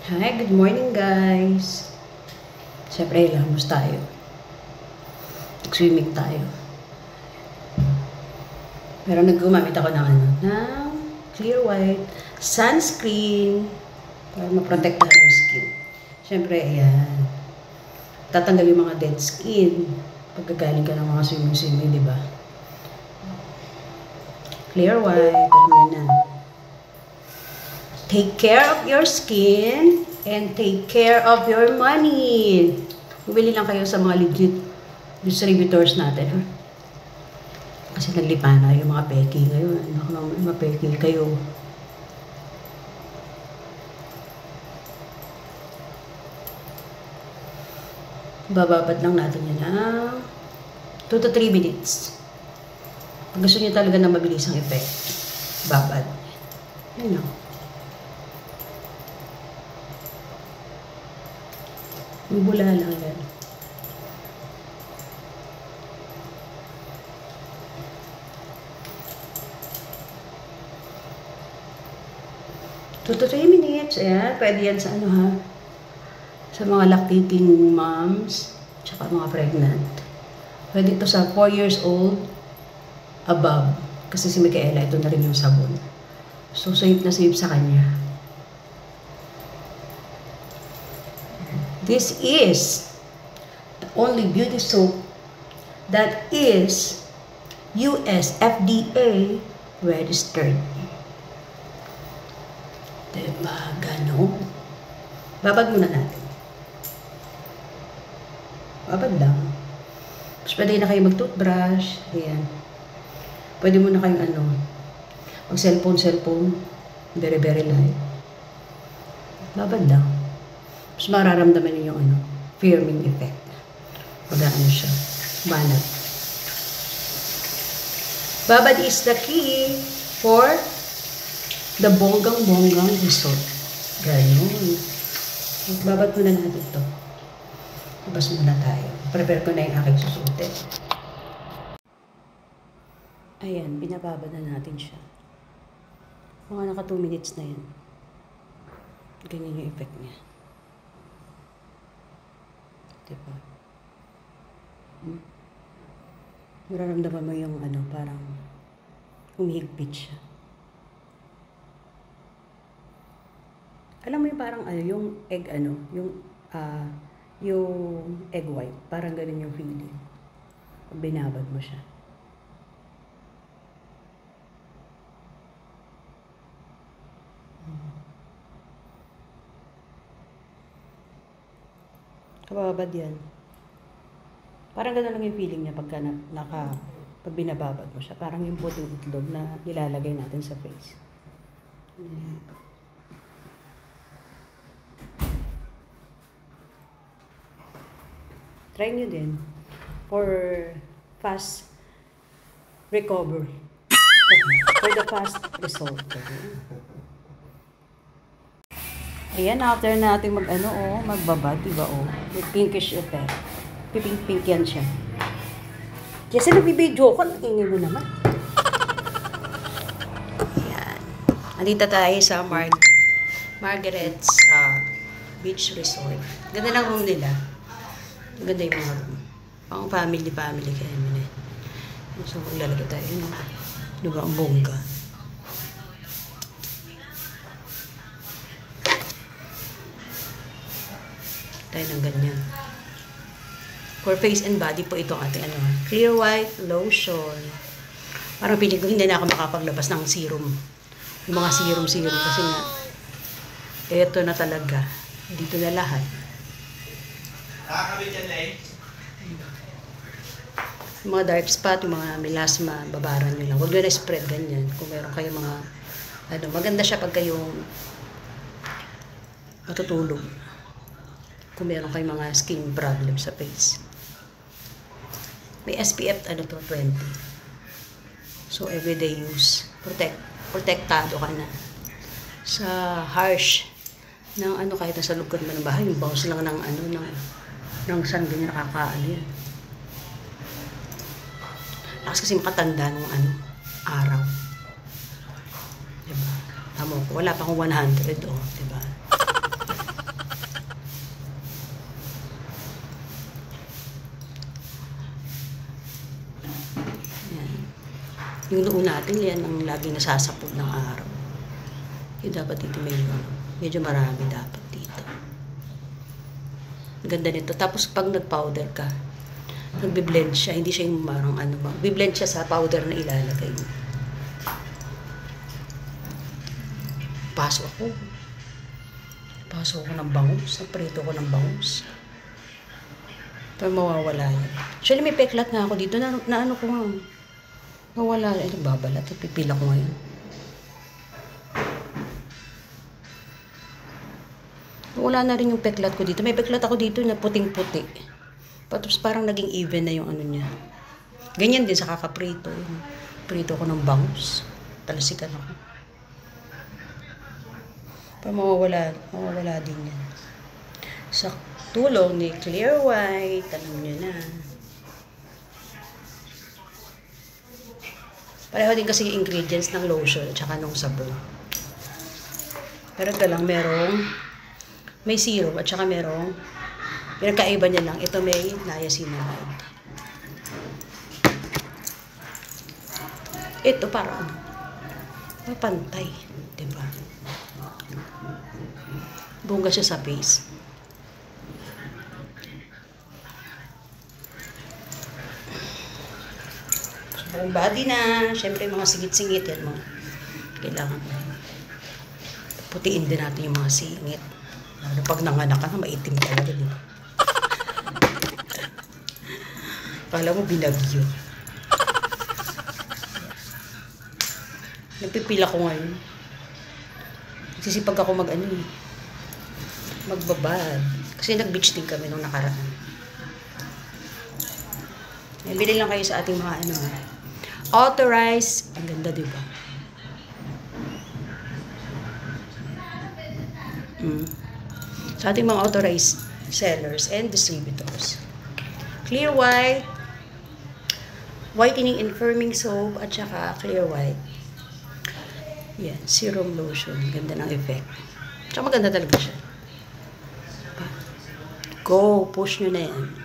Hi, good morning guys. Siyempre, ilamos tayo. Nag-swimming tayo. Pero nag-gumamit ako ng clear white sunscreen para maprotektahan yung skin. Siyempre, ayan. Tatanggal yung mga dead skin pagkagaling ka ng mga swimming, di ba? Clear white, alam mo na. Take care of your skin and take care of your money. Bumili lang kayo sa mga legit distributors natin. Ha? Kasi naglipa na yung mga peki ngayon. Mga peki kayo. Bababad lang natin yan na 2 to 3 minutes. Pag gusto niyo talaga na mabilis ang effect, babad. Yan o. Yung bula lang yan. Two to 3 minutes. Ayan. Pwede yan sa ano ha. Sa mga lactating moms. Tsaka mga pregnant. Pwede ito sa 4 years old above. Kasi si Micaela, ito na rin yung sabon. So, safe na safe sa kanya. This is the only beauty soap that is US FDA registered. Diba? Ganon. Babad muna natin. Babad lang. Tapos pwede na kayo mag-toothbrush. Ayan. Pwede muna kayong mag-cellphone. Very, very light. Babad lang. Tapos mararamdaman niyo yung firming effect. Pag-ano siya. Banat. Babad is the key for the bonggang-bonggang result. Ganun. Babad muna natin ito. Labas muna tayo. Prepare ko na yung aking susutin. Ayan, binababad na natin siya. Mga naka 2 minutes na yan. Ganyan yung effect niya. Diba? Mararamdaman mo yung parang humihigpit siya. Alam mo yung parang yung egg yung egg white, parang ganun yung feeling. Pag binabad mo siya. Kababad yan. Parang gano'n lang yung feeling niya pagka pag binababad mo siya. Parang yung puting itlog na nilalagay natin sa face. Try nyo din for fast recovery. For the fast result. Ayan, after natin magbabad, diba may pinkish effect. Pink yan siya. Kasi nagbibidyo ko, ingin mo naman. Ayan. Andito tayo sa Margaret's Beach Resort. Ganda ng room nila. Ganda yung mga room. Pang family kaya mo na. So, maglalagay tayo. Diba, ang bongga. Tayo ng ganyan. For face and body po itong ating clear white lotion. Parang piling ko hindi na ako makapaglabas ng serum. Yung mga serum kasi nga ito na talaga. Dito na lahat. Yung mga dark spot, yung mga melasma, babaran nyo lang. Huwag nyo na spread ganyan. Kung meron kayo mga maganda siya pag kayong matutulog. Kung meron kayong mga skin problem sa face. May SPF 20. So everyday use. Protektado ka na sa harsh ng kahit nasa loob ka naman ng bahay, yung bounce lang ng sun ganyan nakakaano yan. Kasi makatanda ng araw. Diba? Tamo ko, wala pa akong 100 diba? Yung noon natin, yan ang laging nasasapog ng araw. Yung dapat dito medyo marami dapat dito. Ang ganda nito. Tapos pag nag-powder ka, nagbe-blend siya. Hindi siya yung marang ano ba. Biblend siya sa powder na ilalagay mo. Paso ako ng bangus. Naprito ko ng bangus. Pero mawawala yan. Actually, may peklat nga ako dito na ano ko nga. Mawala. Ay, nagbabalat. Pipila ko ngayon. Wala na rin yung peklat ko dito. May peklat ako dito na puting-puti. Tapos parang naging even na yung ano niya. Ganyan din sa kakaprito. Prito ko ng bangus. Talasikan ako. Pero mawawala din yan. Sa tulong ni Clear White, alam nyo na. Pareho din kasi yung ingredients ng lotion at saka ng sabon. Pero ito lang, may serum at saka yung kaiba niya lang, ito may niacinamide. Ito parang pantay, diba? Bongga siya sa face. Buong body na. Siyempre, mga singit-singit yan mga. Kailangan. Putiin din natin yung mga singit. Lalo pag nanganak ka na, maitim talaga. Diba? Kala mo binagyo. Nagpipila ko ngayon. Sisipag ako magbabad. Kasi nag-beach din kami nung nakaraan. Bili lang kayo sa ating mga authorized. Ang ganda, diba? Sa ating mga authorized sellers and distributors. Clear White, whitening and firming soap, at saka Clear White. Yan, serum lotion. Ganda ng effect. Tsaka maganda talaga siya. Go, push nyo na yan.